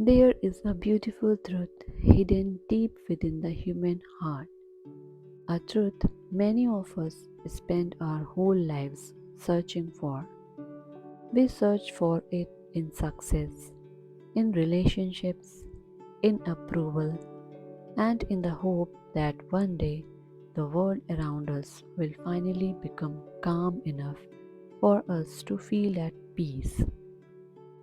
There is a beautiful truth hidden deep within the human heart, a truth many of us spend our whole lives searching for. We search for it in success, in relationships, in approval, and in the hope that one day the world around us will finally become calm enough for us to feel at peace.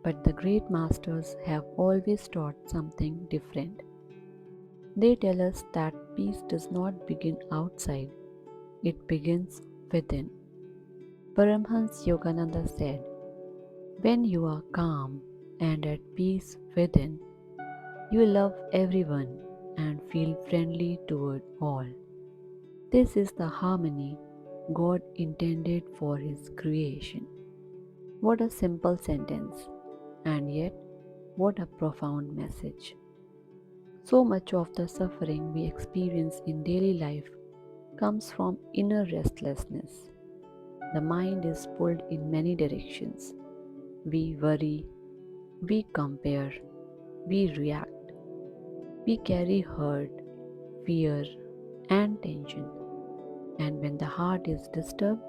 But the great masters have always taught something different. They tell us that peace does not begin outside, it begins within. Paramahansa Yogananda said, when you are calm and at peace within, you love everyone and feel friendly toward all. This is the harmony God intended for His creation. What a simple sentence, and yet, what a profound message. So much of the suffering we experience in daily life comes from inner restlessness. The mind is pulled in many directions. We worry, we compare, we react, we carry hurt, fear, and tension. And when the heart is disturbed,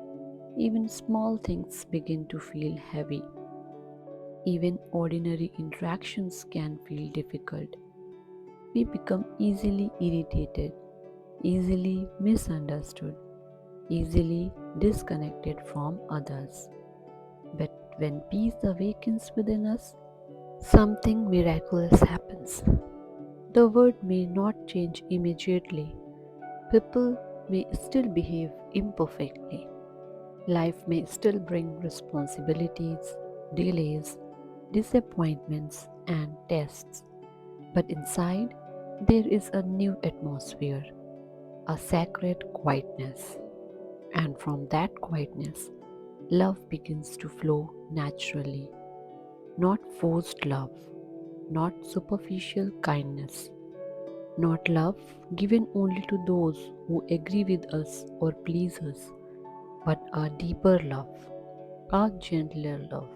even small things begin to feel heavy. Even ordinary interactions can feel difficult. We become easily irritated, easily misunderstood, easily disconnected from others. But when peace awakens within us, something miraculous happens. The world may not change immediately, people may still behave imperfectly, life may still bring responsibilities, delays, disappointments, and tests. But inside, there is a new atmosphere, a sacred quietness. And from that quietness, love begins to flow naturally. Not forced love, not superficial kindness, not love given only to those who agree with us or please us, but a deeper love, a gentler love,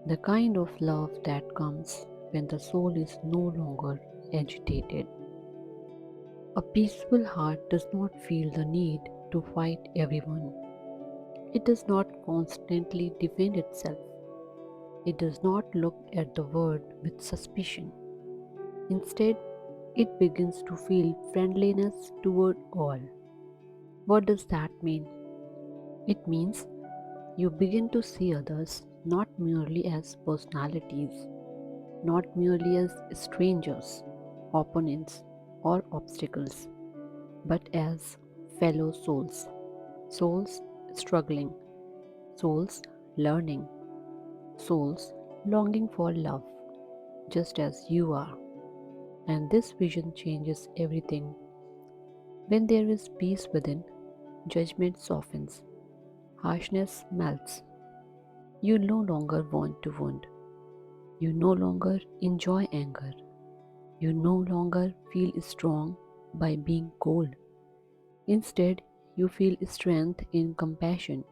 the kind of love that comes when the soul is no longer agitated. A peaceful heart does not feel the need to fight everyone. It does not constantly defend itself. It does not look at the world with suspicion. Instead, it begins to feel friendliness toward all. What does that mean? It means you begin to see others not merely as personalities, not merely as strangers, opponents, or obstacles, but as fellow souls, souls struggling, souls learning, souls longing for love, just as you are. And this vision changes everything. When there is peace within, judgment softens, harshness melts. You no longer want to wound. You no longer enjoy anger. You no longer feel strong by being cold. Instead, you feel strength in compassion.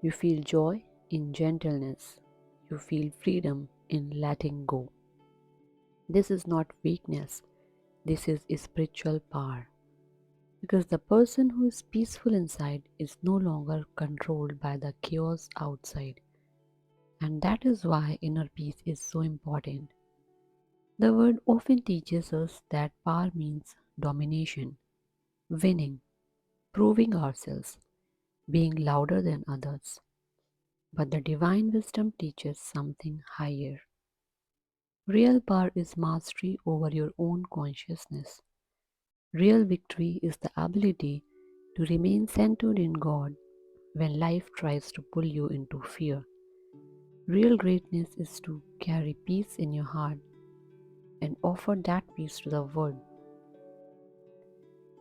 You feel joy in gentleness. You feel freedom in letting go. This is not weakness, this is spiritual power. Because the person who is peaceful inside is no longer controlled by the chaos outside. And that is why inner peace is so important. The word often teaches us that power means domination, winning, proving ourselves, being louder than others. But the divine wisdom teaches something higher. Real power is mastery over your own consciousness. Real victory is the ability to remain centered in God when life tries to pull you into fear. Real greatness is to carry peace in your heart and offer that peace to the world.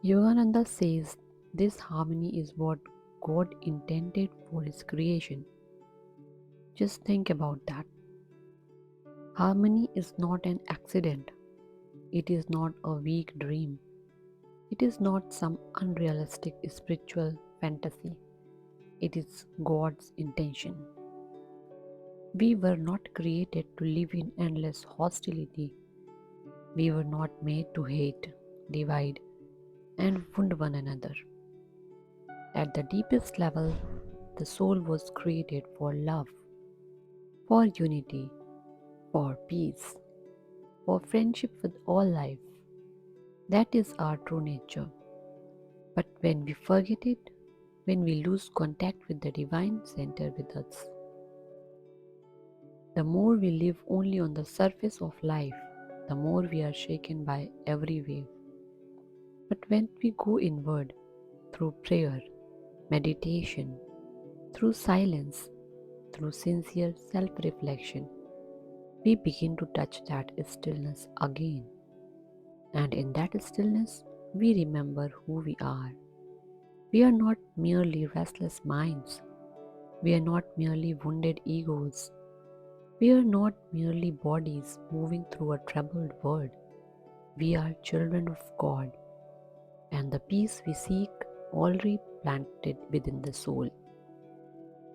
Yogananda says this harmony is what God intended for His creation. Just think about that. Harmony is not an accident, it is not a weak dream, it is not some unrealistic spiritual fantasy, it is God's intention. We were not created to live in endless hostility. We were not made to hate, divide, and wound one another. At the deepest level, the soul was created for love, for unity, for peace, for friendship with all life. That is our true nature. But when we forget it, when we lose contact with the divine center with us, the more we live only on the surface of life, the more we are shaken by every wave. But when we go inward through prayer, meditation, through silence, through sincere self reflection, we begin to touch that stillness again. And in that stillness, we remember who we are. We are not merely restless minds. We are not merely wounded egos. We are not merely bodies moving through a troubled world. We are children of God, and the peace we seek already planted within the soul.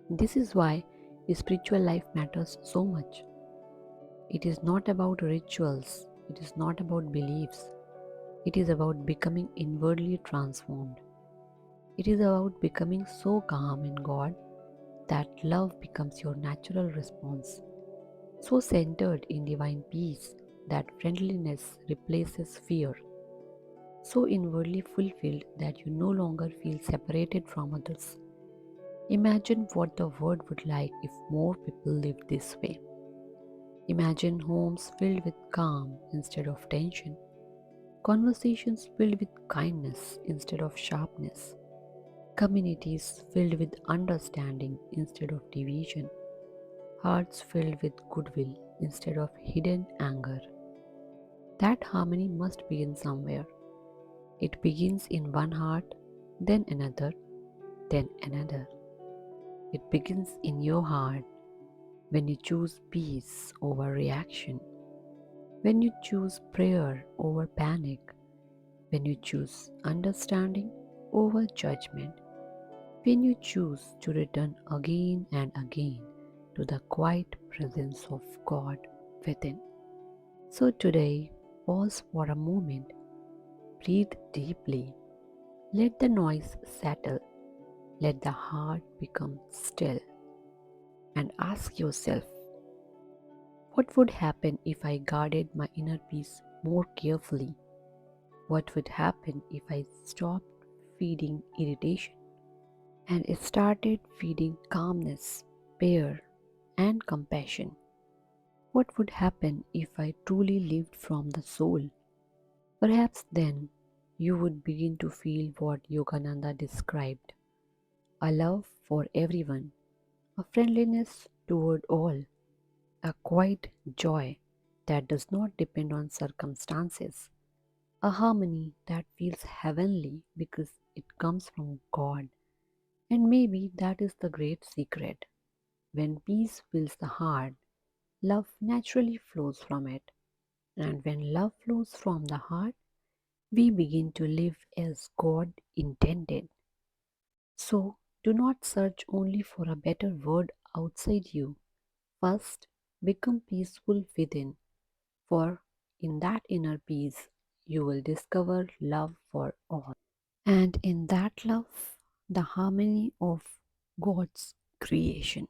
This is why spiritual life matters so much. It is not about rituals, it is not about beliefs, it is about becoming inwardly transformed. It is about becoming so calm in God that love becomes your natural response, so centered in divine peace that friendliness replaces fear, so inwardly fulfilled that you no longer feel separated from others. Imagine what the world would like if more people lived this way. Imagine homes filled with calm instead of tension, conversations filled with kindness instead of sharpness, communities filled with understanding instead of division, hearts filled with goodwill instead of hidden anger. That harmony must begin somewhere. It begins in one heart, then another, then another. It begins in your heart when you choose peace over reaction, when you choose prayer over panic, when you choose understanding over judgment, when you choose to return again and again to the quiet presence of God within. So today, pause for a moment, breathe deeply, let the noise settle, let the heart become still, and ask yourself, what would happen if I guarded my inner peace more carefully? What would happen if I stopped feeding irritation and started feeding calmness, care, and compassion? What would happen if I truly lived from the soul? Perhaps then you would begin to feel what Yogananda described: a love for everyone, a friendliness toward all, a quiet joy that does not depend on circumstances, a harmony that feels heavenly because it comes from God. And maybe that is the great secret. When peace fills the heart, love naturally flows from it. And when love flows from the heart, we begin to live as God intended. So do not search only for a better word outside you. First, become peaceful within, for in that inner peace you will discover love for all. And in that love, the harmony of God's creation.